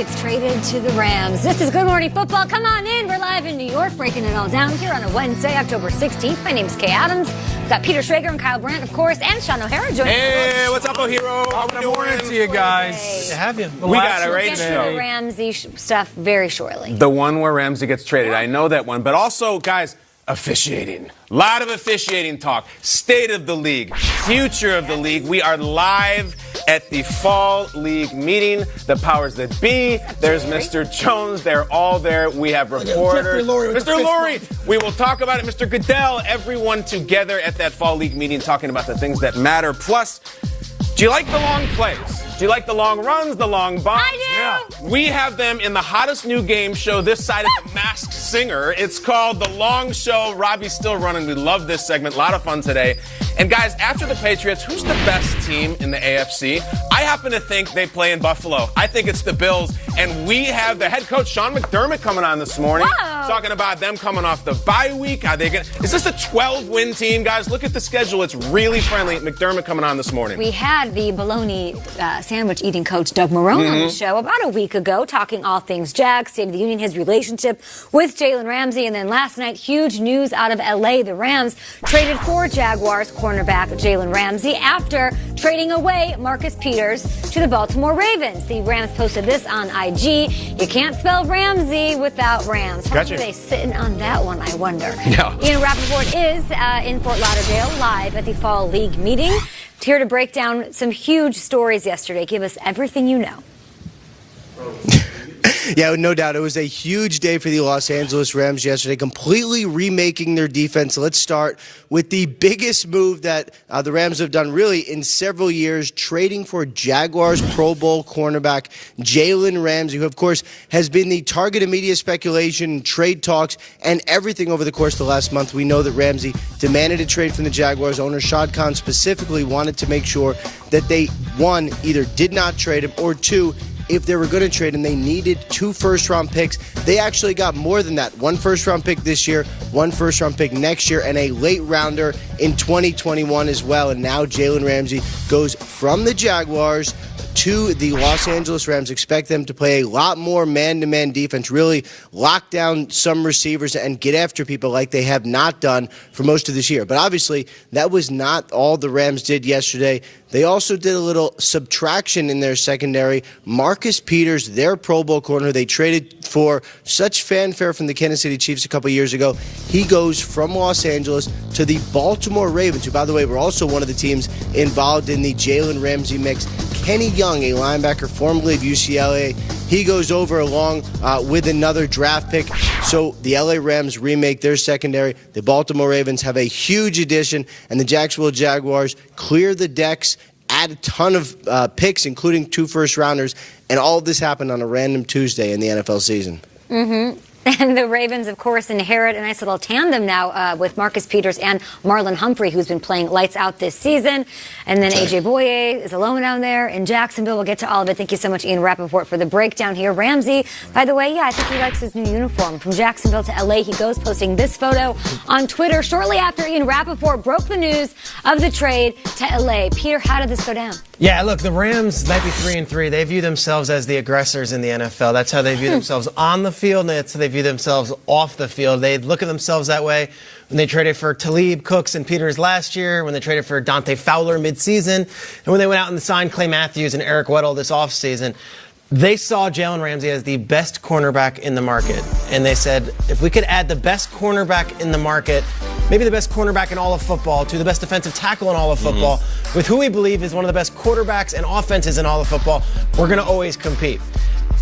gets traded to the Rams. This is Good Morning Football. Come on in. We're live in New York, breaking it all down here on a Wednesday, October 16th. My name's Kay Adams. We've got Peter Schrager and Kyle Brandt, of course, and Sean O'Hara joining us. Hey, what's up, O'Hero? How Good morning to you guys. Good to have you. We got a We'll great get to show. the Ramsey stuff very shortly. The one where Ramsey gets traded. I know that one. But also, guys, officiating. A lot of officiating talk. State of the league. Future of the league. We are live at the fall league meeting. The powers that be. There's Mr. Jones. They're all there. We have reporters. Mr. Lurie. We will talk about it. Mr. Goodell. Everyone together at that fall league meeting talking about the things that matter. Plus, do you like the long plays? Do you like the long runs, the long bombs? I do. Yeah. We have them in the hottest new game show this side of the Masked Singer. It's called The Long Show. Robbie's still running. We love this segment. A lot of fun today. And guys, after the Patriots, who's the best team in the AFC? I happen to think they play in Buffalo. I think it's the Bills. And we have the head coach, Sean McDermott, coming on this morning. Whoa. Talking about them coming off the bye week. Are they is this a 12-win team, guys? Look at the schedule. It's really friendly. McDermott coming on this morning. We had the bologna sandwich eating coach Doug Marrone on the show about a week ago, talking all things Jags, State of the Union, his relationship with Jalen Ramsey. And then last night, huge news out of L.A. The Rams traded for Jaguars cornerback Jalen Ramsey after trading away Marcus Peters to the Baltimore Ravens. The Rams posted this on IG. You can't spell Ramsey without Rams. How Gotcha. are they sitting on that one, I wonder? Yeah. Ian Rappaport is in Fort Lauderdale live at the Fall League meeting. Here to break down some huge stories yesterday. Give us everything you know. Yeah, no doubt. It was a huge day for the Los Angeles Rams yesterday, completely remaking their defense. Let's start with the biggest move that the Rams have done really in several years, trading for Jaguars Pro Bowl cornerback Jalen Ramsey, who, of course, has been the target of media speculation, trade talks, and everything over the course of the last month. We know that Ramsey demanded a trade from the Jaguars. Owner Shad Khan specifically wanted to make sure that they, one, either did not trade him, or two, if they were going to trade him, they needed 2 first-round picks. They actually got more than that. 1 first-round pick this year, 1 first-round pick next year, and a late-rounder in 2021 as well. And now Jalen Ramsey goes from the Jaguars to the Los Angeles Rams. Expect them to play a lot more man-to-man defense, really lock down some receivers and get after people like they have not done for most of this year. But obviously, that was not all the Rams did yesterday. They also did a little subtraction in their secondary. Marcus Peters, their Pro Bowl corner, they traded for such fanfare from the Kansas City Chiefs a couple years ago. He goes from Los Angeles to the Baltimore Ravens, who, by the way, were also one of the teams involved in the Jalen Ramsey mix. Kenny Young, a linebacker formerly of UCLA, he goes over along with another draft pick. So the LA Rams remake their secondary. The Baltimore Ravens have a huge addition, and the Jacksonville Jaguars clear the decks, add a ton of picks, including 2 first-rounders, and all of this happened on a random Tuesday in the NFL season. And the Ravens, of course, inherit a nice little tandem now with Marcus Peters and Marlon Humphrey, who's been playing lights out this season. And then A.J. Boye is alone down there in Jacksonville. We'll get to all of it. Thank you so much, Ian Rappaport, for the breakdown here. Ramsey, by the way, I think he likes his new uniform. From Jacksonville to L.A., he goes, posting this photo on Twitter shortly after Ian Rappaport broke the news of the trade to L.A. Peter, how did this go down? Yeah, look, the Rams might be 3-3. They view themselves as the aggressors in the NFL. That's how they view themselves on the field, and that's how they view themselves off the field. They look at themselves that way when they traded for Talib, Cooks, and Peters last year, when they traded for Dante Fowler midseason, and when they went out and signed Clay Matthews and Eric Weddle this offseason. They saw Jalen Ramsey as the best cornerback in the market. And they said, if we could add the best cornerback in the market, maybe the best cornerback in all of football, to the best defensive tackle in all of football, with who we believe is one of the best quarterbacks and offenses in all of football, we're going to always compete.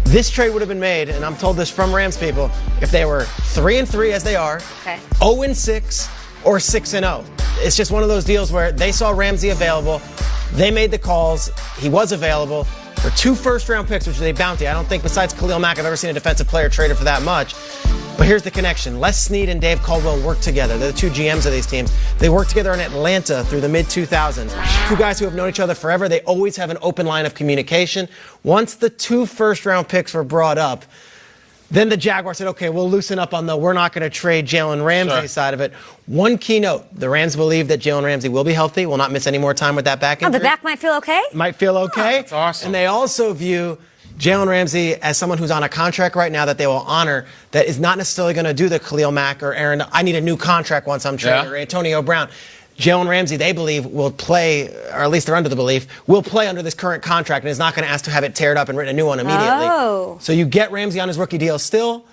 This trade would have been made, and I'm told this from Rams people, if they were 3-3 as they are, 0-6, or 6-0. It's just one of those deals where they saw Ramsey available, they made the calls, he was available. For 2 first-round picks, which is a bounty. I don't think besides Khalil Mack I've ever seen a defensive player traded for that much. But here's the connection. Les Snead and Dave Caldwell worked together. They're the 2 GMs of these teams. They worked together in Atlanta through the mid-2000s. 2 guys who have known each other forever. They always have an open line of communication. Once the 2 first-round picks were brought up, then the Jaguars said, okay, we'll loosen up on the we're not going to trade Jalen Ramsey side of it. One key note, the Rams believe that Jalen Ramsey will be healthy, will not miss any more time with that back injury. Oh, the back might feel okay? Might feel okay. That's awesome. And they also view Jalen Ramsey, as someone who's on a contract right now that they will honor, that is not necessarily going to do the Khalil Mack or Aaron, I need a new contract once I'm traded, or Antonio Brown. Jalen Ramsey, they believe, will play, or at least they're under the belief, will play under this current contract and is not going to ask to have it teared up and written a new one immediately. Oh. So you get Ramsey on his rookie deal still.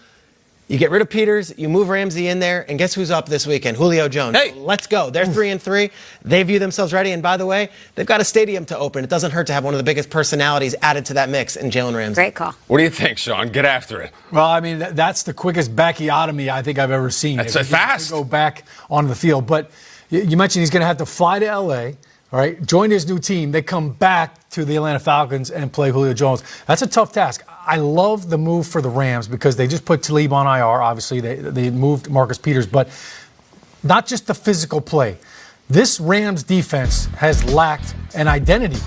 You get rid of Peters, you move Ramsey in there, and guess who's up this weekend? Julio Jones. Hey. So let's go. They're 3-3. They view themselves ready. And by the way, they've got a stadium to open. It doesn't hurt to have one of the biggest personalities added to that mix in Jalen Ramsey. Great call. What do you think, Sean? Get after it. Well, I mean, that's the quickest bacchiotomy I think I've ever seen. That's fast. Go back onto the field. But you mentioned he's going to have to fly to L.A., all right, join his new team. They come back to the Atlanta Falcons and play Julio Jones. That's a tough task. I love the move for the Rams because they just put Talib on IR. Obviously, they moved Marcus Peters, but not just the physical play. This Rams defense has lacked an identity.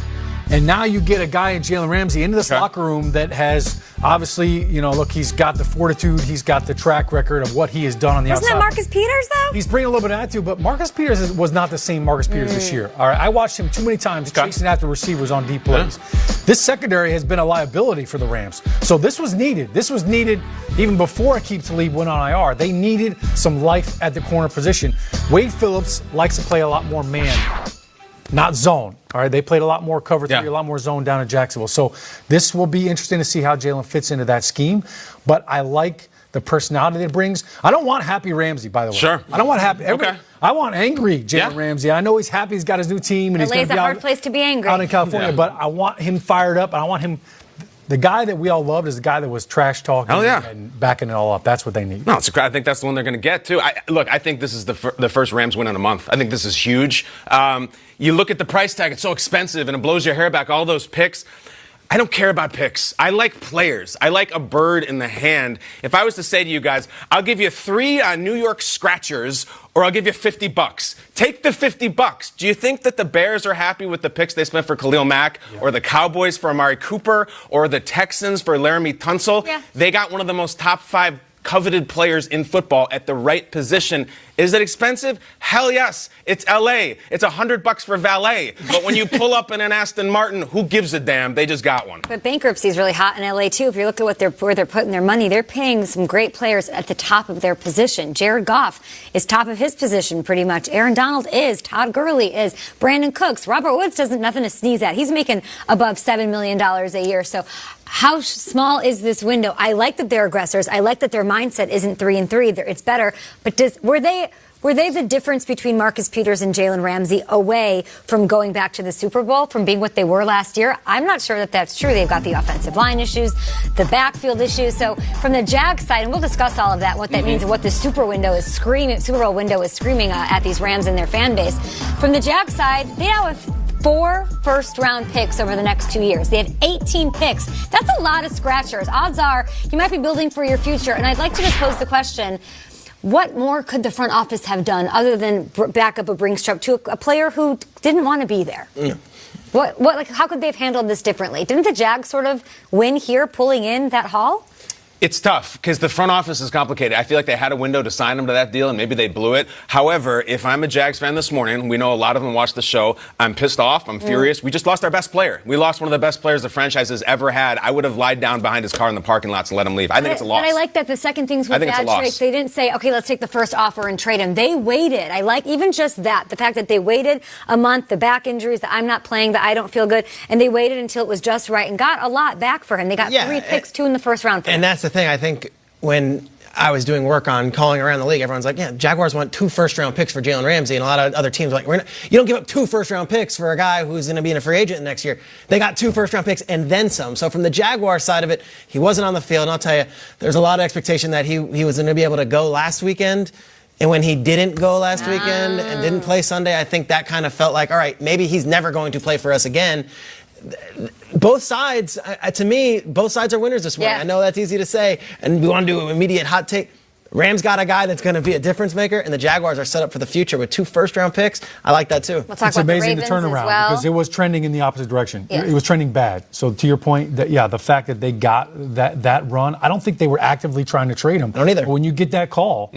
And now you get a guy in Jalen Ramsey into this locker room that has obviously, look, he's got the fortitude, he's got the track record of what he has done on the outside. Wasn't that Marcus Peters, though? He's bringing a little bit of attitude, but Marcus Peters was not the same Marcus Peters this year. All right, I watched him too many times chasing after receivers on deep plays. This secondary has been a liability for the Rams. So this was needed. This was needed even before Aqib Talib went on IR. They needed some life at the corner position. Wade Phillips likes to play a lot more man, not zone. All right, they played a lot more cover 3, a lot more zone down in Jacksonville. So this will be interesting to see how Jalen fits into that scheme. But I like the personality that it brings. I don't want happy Ramsey, by the way. Sure. I don't want happy. I want angry Jalen Ramsey. I know he's happy. He's got his new team, and he's going to be a hard place to be angry. out in California. But I want him fired up, and I want him. The guy that we all loved is the guy that was trash talking and backing it all up. That's what they need. No, I think that's the one they're going to get, too. I think this is the first Rams win in a month. I think this is huge. You look at the price tag. It's so expensive, and it blows your hair back, all those picks. I don't care about picks. I like players. I like a bird in the hand. If I was to say to you guys, I'll give you 3 New York Scratchers, or I'll give you $50. Take the $50. Do you think that the Bears are happy with the picks they spent for Khalil Mack, or the Cowboys for Amari Cooper, or the Texans for Laramie Tunsil? Yeah. They got one of the most top 5 coveted players in football at the right position. Is it expensive? Hell yes. It's L.A. It's $100 for valet. But when you pull up in an Aston Martin, who gives a damn? They just got one. But bankruptcy is really hot in L.A. too. If you look at where they're putting their money, they're paying some great players at the top of their position. Jared Goff is top of his position pretty much. Aaron Donald is. Todd Gurley is. Brandon Cooks. Robert Woods doesn't nothing to sneeze at. He's making above $7 million a year. So how small is this window? I like that they're aggressors. I like that their mindset isn't 3-3. It's better. But were they the difference between Marcus Peters and Jalen Ramsey away from going back to the Super Bowl, from being what they were last year? I'm not sure that that's true. They've got the offensive line issues, the backfield issues. So from the Jags side, and we'll discuss all of that, what that means and what the Super Bowl window is screaming at these Rams and their fan base. From the Jags side, they now have 4 first-round picks over the next 2 years. They had 18 picks. That's a lot of scratchers. Odds are you might be building for your future. And I'd like to just pose the question, what more could the front office have done other than back up a Bringstrup to a player who didn't want to be there? How could they have handled this differently? Didn't the Jags sort of win here pulling in that haul? It's tough because the front office is complicated. I feel like they had a window to sign him to that deal, and maybe they blew it. However, if I'm a Jags fan this morning, we know a lot of them watch the show. I'm pissed off. I'm furious. We just lost our best player. We lost one of the best players the franchise has ever had. I would have lied down behind his car in the parking lots and let him leave. I think it's a loss. But I like that the second things with bad trades, they didn't say, okay, let's take the first offer and trade him. They waited. I like even just that, the fact that they waited a month, the back injuries, that I'm not playing, that I don't feel good, and they waited until it was just right and got a lot back for him. They got 3 picks, 2 in the first round. And that's the thing, I think. When I was doing work on calling around the league, everyone's like, yeah, Jaguars want 2 first-round picks for Jalen Ramsey, and a lot of other teams are like, you don't give up 2 first-round picks for a guy who's going to be a free agent next year. They got 2 first-round picks and then some. So from the Jaguar side of it, he wasn't on the field, and I'll tell you, there's a lot of expectation that he was going to be able to go last weekend. And when he didn't go last weekend and didn't play Sunday, I think that kind of felt like, all right, maybe he's never going to play for us again. Both sides, to me, both sides are winners this morning. Yeah. I know that's easy to say, and we want to do an immediate hot take. Rams got a guy that's going to be a difference maker, and the Jaguars are set up for the future with 2 first-round picks. I like that, too. We'll talk It's about amazing the the Ravens turnaround as well. because it was trending in the opposite direction. Yes. It was trending bad. So to your point, the fact that they got that run, I don't think they were actively trying to trade him. I don't either. But when you get that call,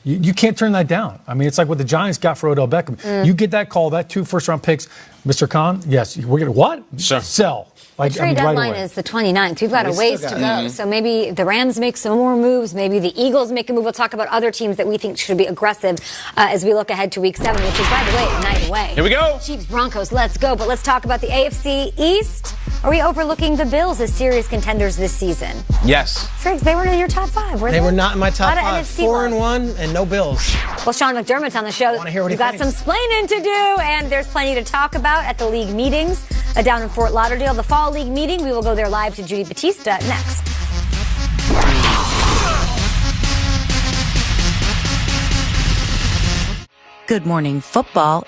you can't turn that down. I mean, it's like what the Giants got for Odell Beckham. You get that call, that 2 first-round picks. Mr. Khan, yes, we're going to what? Sure. Sell. The trade right deadline away. is the 29th. We've got a ways to go. So maybe the Rams make some more moves. Maybe the Eagles make a move. We'll talk about other teams that we think should be aggressive as we look ahead to Week 7, which is, by the way, a night away. Here we go. Chiefs, Broncos, let's go. But let's talk about the AFC East. Are we overlooking the Bills as serious contenders this season? Yes. Triggs, they were in your top 5, were they? They were not in my top A lot 5. of NFC love. 4-1 and no Bills. Well, Sean McDermott's on the show. wanna hear what he We've got thinks. some splaining to do, and there's plenty to talk about at the league meetings down in Fort Lauderdale. The fall league meeting, we will go there live to Judy Batista next. Good Morning Football